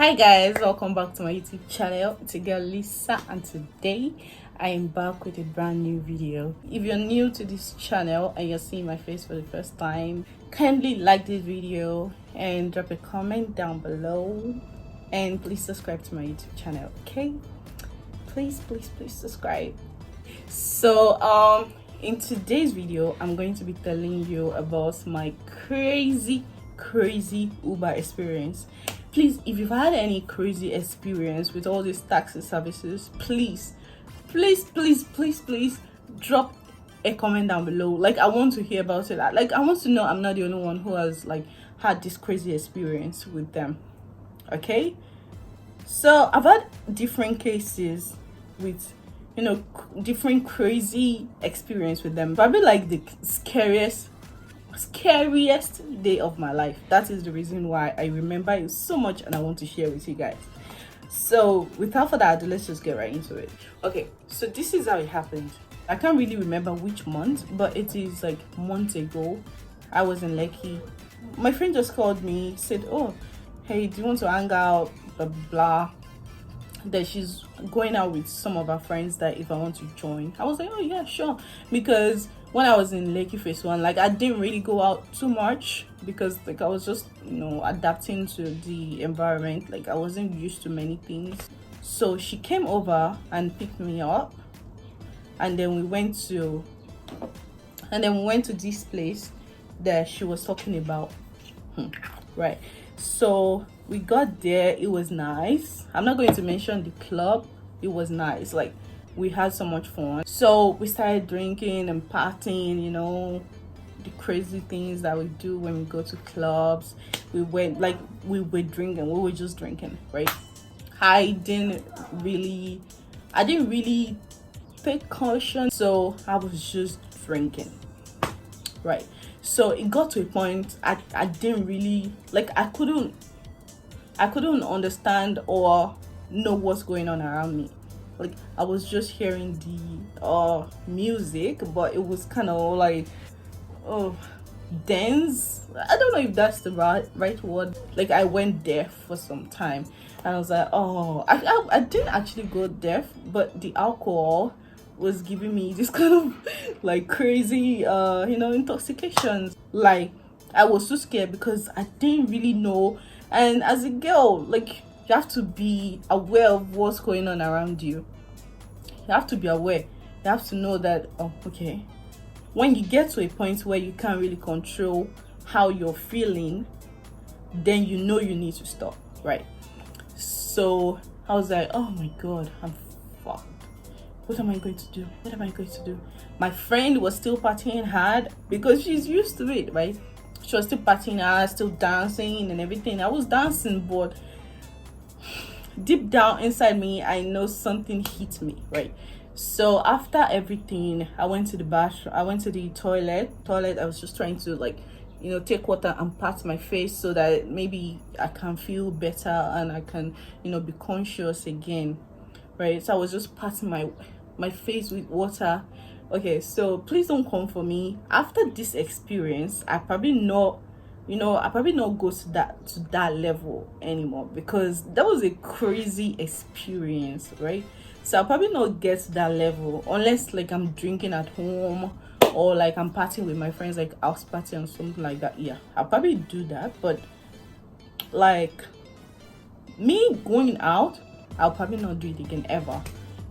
Hi guys, welcome back to my YouTube channel. It's your girl Lisa, and today I am back with a brand new video. If you're new to this channel and you're seeing my face for the first time, kindly like this video and drop a comment down below, and please subscribe to my YouTube channel, okay? Please subscribe. So in today's video I'm going to be telling you about my crazy Uber experience. Please, if you've had any crazy experience with all these taxi services, please drop a comment down below. Like, I want to hear about it. Like, I want to know I'm not the only one who has like had this crazy experience with them. Okay, so I've had different cases with, you know, different crazy experience with them. Probably like the scariest day of my life. That is the reason why I remember it so much and I want to share with you guys. So without further ado, let's just get right into it. Okay, so this is how it happened. I can't really remember which month, but it is like months ago. I was in Lekki. My friend just called me, said, oh hey, do you want to hang out, blah blah, that she's going out with some of her friends, that if I want to join. I was like, oh yeah, sure. Because when I was in Lekki phase 1, like, I didn't really go out too much because like I was just, you know, adapting to the environment. Like, I wasn't used to many things. So she came over and picked me up, and then we went to this place that she was talking about. Right, so we got there. It was nice. I'm not going to mention the club. It was nice. Like, we had so much fun. So we started drinking and partying, you know, the crazy things that we do when we go to clubs. We went, like, we were drinking. We were just drinking, right? I didn't really take caution, so I was just drinking, right? So it got to a point I didn't really, like, I couldn't understand or know what's going on around me. Like, I was just hearing the music, but it was kind of like, oh, dense. I don't know if that's the right word. Like, I went deaf for some time, and I was like, oh, I didn't actually go deaf, but the alcohol was giving me this kind of like crazy intoxications. Like, I was so scared because I didn't really know. And as a girl, like, you have to be aware of what's going on around you. You have to be aware. You have to know that, oh, okay, when you get to a point where you can't really control how you're feeling, then you know you need to stop, right? So I was like, oh my god, I'm fucked. What am I going to do? My friend was still partying hard because she's used to it, right? She was still partying hard, still dancing and everything. I was dancing, but deep down inside me, I know something hit me, right? So after everything, I went to the bathroom. I went to the toilet. I was just trying to, like, you know, take water and pat my face so that maybe I can feel better and I can, you know, be conscious again, right? So I was just patting my face with water. Okay, so please don't come for me. After this experience, I probably not go to that level anymore, because that was a crazy experience, right? So I'll probably not get to that level unless, like, I'm drinking at home or like I'm partying with my friends, like house party or something like that. Yeah, I'll probably do that, but like me going out, I'll probably not do it again ever.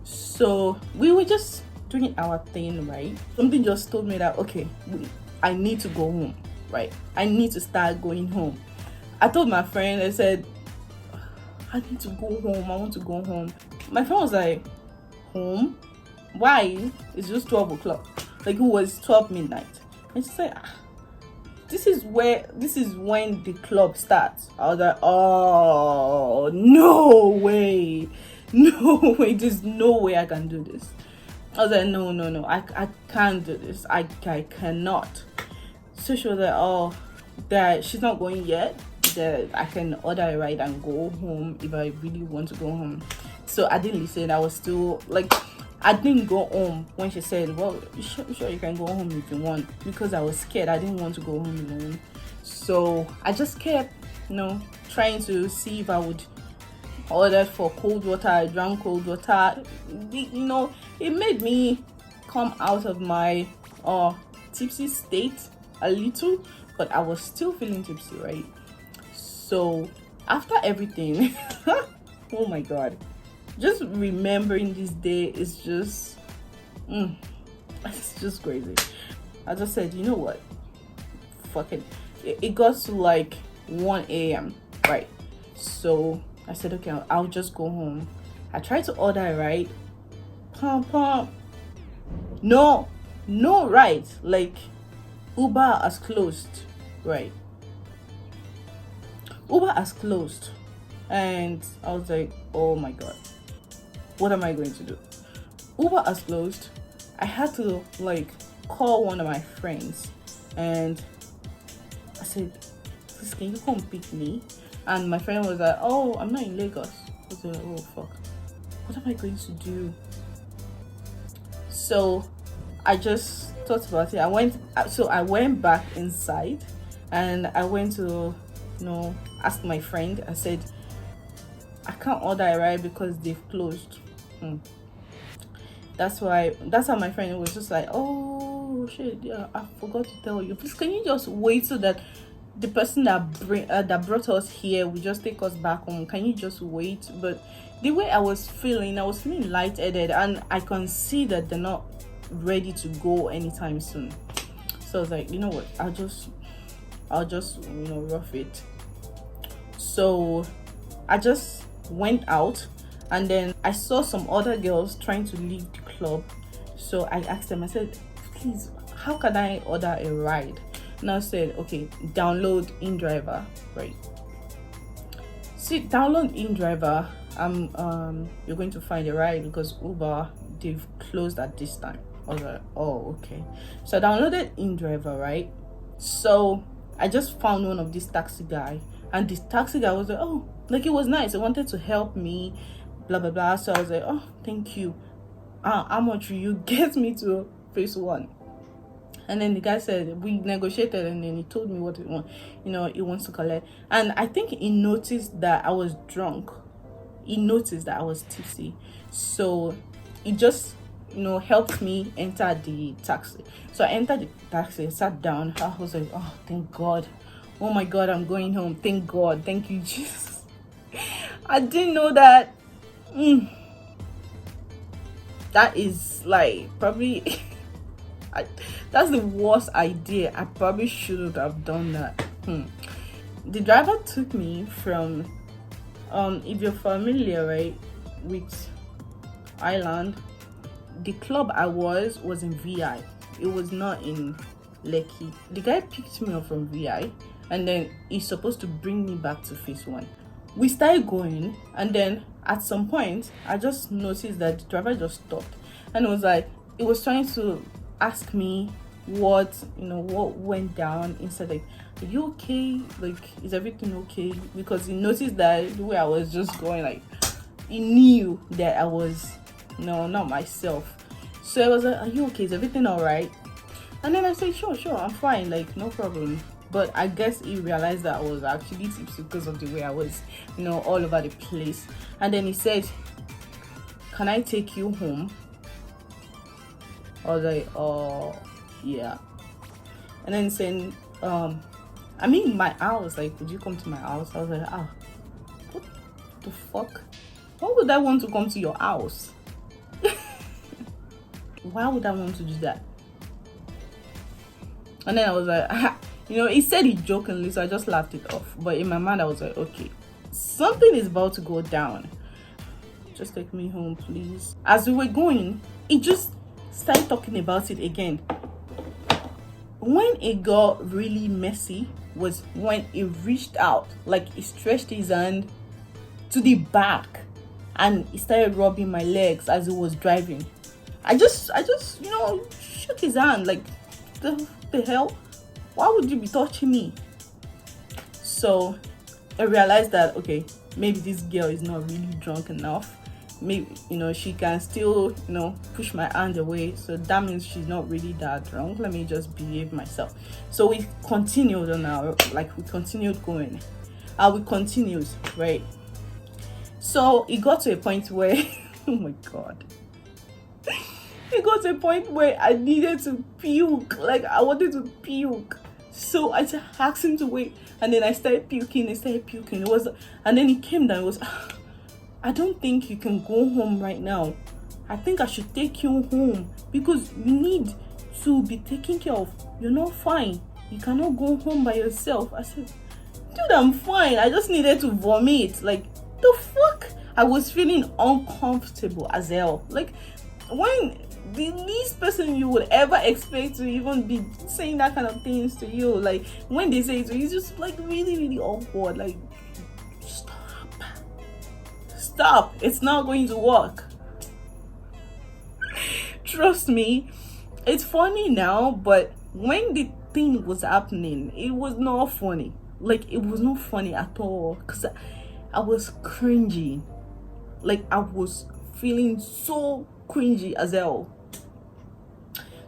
So we were just doing our thing, right? Something just told me that, okay, I need to go home, right? I need to start going home. I told my friend, I said, I need to go home. I want to go home. My friend was like, home? Why? It's just 12 o'clock. Like, it was 12 midnight. And she said, this is when the club starts. I was like, oh, no way. There's no way I can do this. I was like, no, I can't do this. I cannot. So she was like, oh, that she's not going yet, that I can order a ride and go home if I really want to go home. So I didn't listen. I was still like, I didn't go home when she said, well, sure you can go home if you want, because I was scared. I didn't want to go home alone. So I just kept, you know, trying to see if I would ordered for cold water. I drank cold water. It made me come out of my tipsy state a little, but I was still feeling tipsy, right? So after everything, oh my god, just remembering this day is just it's just crazy. I just said, you know what, fuck it. It got to like 1 a.m, right? So I said, okay, I'll just go home. I tried to order it, right? Pom. No, right? Like, Uber has closed, right? Uber has closed. And I was like, oh my god, what am I going to do? Uber has closed. I had to like call one of my friends, and I said, please, can you come pick me? And my friend was like, oh, I'm not in Lagos. I was like, oh fuck, what am I going to do? So I just thought about it. I went back inside, and I went to ask my friend. I said, I can't order it, right, because they've closed. That's how my friend was just like, oh shit, yeah, I forgot to tell you, please can you just wait so that the person that brought us here will just take us back home? Can you just wait? But the way I was feeling lightheaded, and I can see that they're not ready to go anytime soon. So I was like, you know what, I'll just rough it. So I just went out, and then I saw some other girls trying to leave the club. So I asked them, I said, please, how can I order a ride? And I said, okay, download InDriver, right? See, download InDriver. You're going to find a ride because Uber, they've closed at this time. I was like, oh, okay. So I downloaded InDriver, right? So I just found one of these taxi guy, and this taxi guy was like, oh, like, it was nice. He wanted to help me, blah blah blah. So I was like, oh, thank you. How much will you get me to phase 1? And then the guy said, we negotiated, and then he told me what he wants to collect. And I think he noticed that I was drunk. He noticed that I was tipsy. So he just helped me enter the taxi. So I entered the taxi, sat down. I was like, oh, thank God. Oh my God, I'm going home. Thank God. Thank you, Jesus. I didn't know that. That is like probably that's the worst idea. I probably shouldn't have done that. The driver took me from if you're familiar, right, with Island, the club I was in VI. It was not in Lekki. The guy picked me up from VI, and then he's supposed to bring me back to phase 1. We started going, and then at some point I just noticed that the driver just stopped, and it was trying to ask me what went down. Instead, like, are you okay? Like, is everything okay? Because he noticed that the way I was just going, like, he knew that I was not myself. So I was like, are you okay? Is everything all right? And then I said, sure, I'm fine, like, no problem. But I guess he realized that I was actually tipsy because of the way I was, all over the place. And then he said, can I take you home? I was like, oh, yeah. And then saying, I'm in my house, like, would you come to my house? I was like, what the fuck? Why would I want to come to your house? Why would I want to do that? And then I was like, he said it jokingly, so I just laughed it off. But in my mind, I was like, okay, something is about to go down. Just take me home, please. As we were going, he just started talking about it again. When it got really messy was when he reached out, like, he stretched his hand to the back, and he started rubbing my legs as he was driving. I just shook his hand, like, the hell? Why would you be touching me? So I realized that, okay, maybe this girl is not really drunk enough. Maybe, she can still, push my hand away. So that means she's not really that drunk. Let me just behave myself. So we continued on we continued going. We continued, right? So it got to a point where oh my god, it got to a point where I needed to puke. Like I wanted to puke. So I just asked him to wait, and then I started puking. It was, and then he came down. It was, I don't think you can go home right now. I think I should take you home because you need to be taken care of. You're not fine. You cannot go home by yourself. I said, dude, I'm fine. I just needed to vomit. Like, the fuck? I was feeling uncomfortable as hell. Like, when the least person you would ever expect to even be saying that kind of things to you, like, when they say it to you, it's just like really, really awkward. Like, stop. It's not going to work. Trust me, it's funny now, but when the thing was happening, it was not funny. Like, it was not funny at all, because I was cringy. Like, I was feeling so cringy as hell.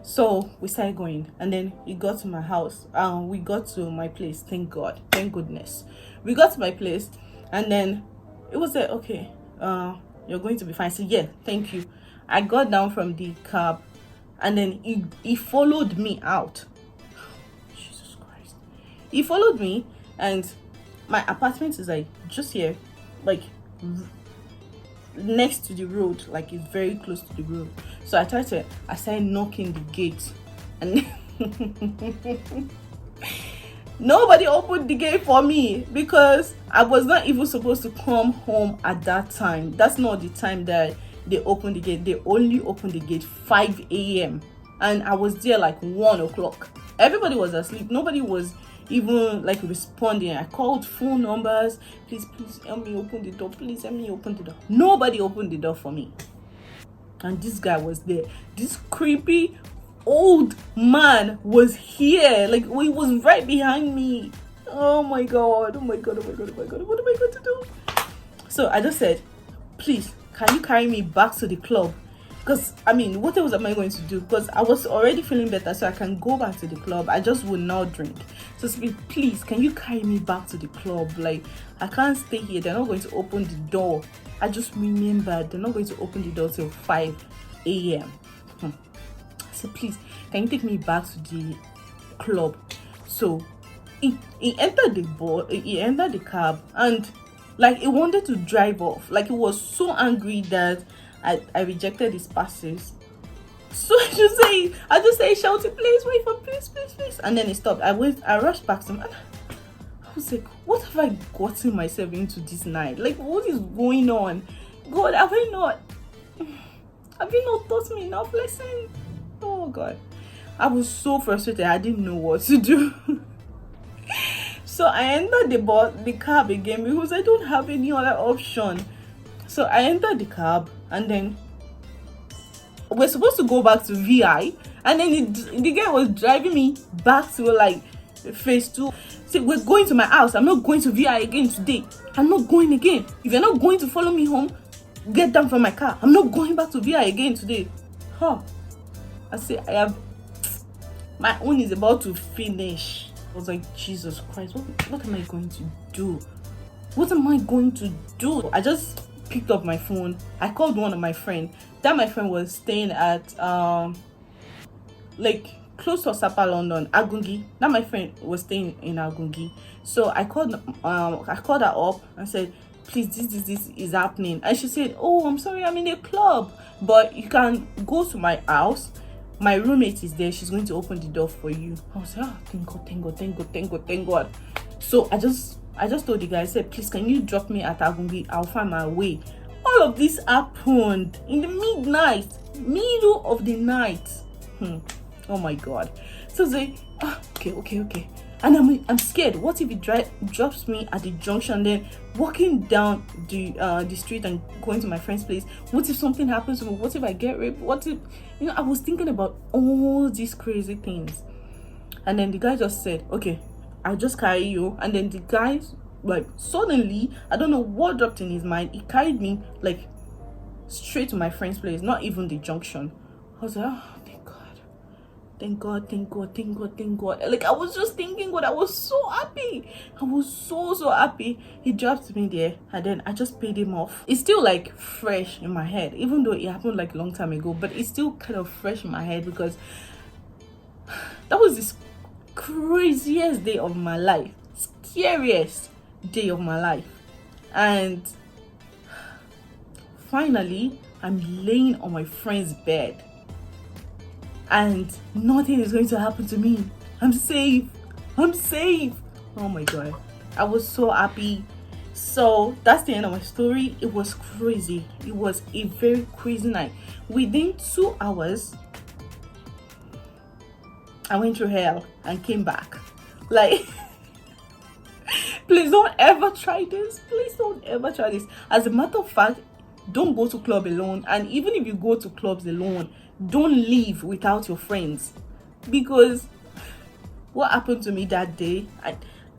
So we started going, and then we got to my house. We got to my place. Thank God, thank goodness. We got to my place, and then it was like, okay, you're going to be fine. I said, yeah, thank you. I got down from the cab, and then he followed me out. Jesus Christ. He followed me, and my apartment is like just here, like next to the road, like it's very close to the road. So I started knocking the gate, and nobody opened the gate for me because I was not even supposed to come home at that time. That's not the time that they opened the gate. They only opened the gate 5 a.m. and I was there like 1 o'clock. Everybody was asleep. Nobody was even like responding. I called phone numbers. Please help me open the door. Please help me open the door. Nobody opened the door for me. And this guy was there. This creepy old man was here. Like, he was right behind me. Oh my god. Oh my god. Oh my god. Oh my god. What am I going to do? So I just said, please, can you carry me back to the club? Because, I mean, what else am I going to do? Because I was already feeling better, so I can go back to the club. I just would not drink. So, please, can you carry me back to the club? Like, I can't stay here. They're not going to open the door. I just remembered they're not going to open the door till 5 a.m. I said, please, can you take me back to the club? So, he entered the cab, and like, he wanted to drive off. Like, he was so angry that I rejected his passes. So I just say shouting, please wait for please. And then he stopped. I rushed back to him, and I was like, what have I gotten myself into this night? Like, what is going on? God, have you not taught me enough lesson? Oh God. I was so frustrated. I didn't know what to do. So I entered the cab again because I don't have any other option. So I entered the cab, and then we're supposed to go back to VI, and then the guy was driving me back to like phase 2. So we're going to my house. I'm not going to VI again today. I'm not going again. If you're not going to follow me home, get down from my car. I'm not going back to VI again today. I say, my own is about to finish. I was like, Jesus Christ, what am I going to do? What am I going to do? I just picked up my phone. I called one of my friends. That my friend was staying at like close to Sapa, London, Agungi. That my friend was staying in Agungi. So I called her up and said, please, this is happening. And she said, oh, I'm sorry, I'm in a club, but you can go to my house. My roommate is there. She's going to open the door for you. I was like, thank God. So I just told the guy, I said, please, can you drop me at Agungi? I'll find my way. All of this happened in the middle of the night. Oh my God. So I say, okay. And I'm scared. What if he drops me at the junction, then walking down the street and going to my friend's place? What if something happens to me? What if I get raped? What if, I was thinking about all these crazy things. And then the guy just said, okay, I'll just carry you. And then the guy, like, suddenly, I don't know what dropped in his mind. He carried me like straight to my friend's place, not even the junction. I was like, oh, thank God. Thank God, thank God, thank God, thank God. Like, I was just thinking God, I was so happy. I was so happy. He dropped me there, and then I just paid him off. It's still like fresh in my head, even though it happened like a long time ago, but it's still kind of fresh in my head because that was this craziest day of my life, scariest day of my life. And finally, I'm laying on my friend's bed and nothing is going to happen to me. I'm safe. I'm safe. Oh my God. I was so happy. So that's the end of my story. It was crazy. It was a very crazy night. Within 2 hours, I went through hell and came back. Like, please don't ever try this. Please don't ever try this. As a matter of fact, don't go to club alone. And even if you go to clubs alone, don't leave without your friends. Because what happened to me that day,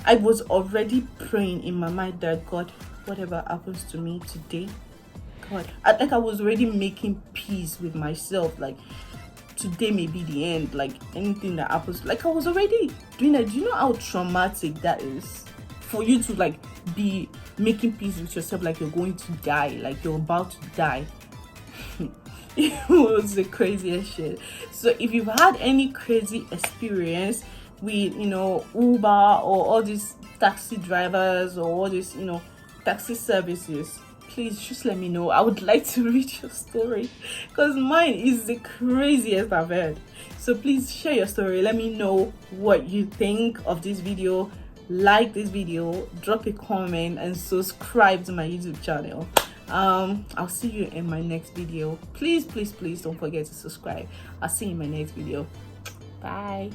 I was already praying in my mind that God, whatever happens to me today, God, I was already making peace with myself. Like, today may be the end. Like, anything that happens, like, I was already doing that. Do you know how traumatic that is? For you to like be making peace with yourself, like you're going to die, like you're about to die. It was the craziest shit. So if you've had any crazy experience with, you know, Uber or all these taxi drivers or all these, you know, taxi services, please just let me know. I would like to read your story because mine is the craziest I've heard. So please share your story. Let me know what you think of this video. Like this video, drop a comment, and subscribe to my YouTube channel. I'll see you in my next video. Please don't forget to subscribe. I'll see you in my next video. Bye.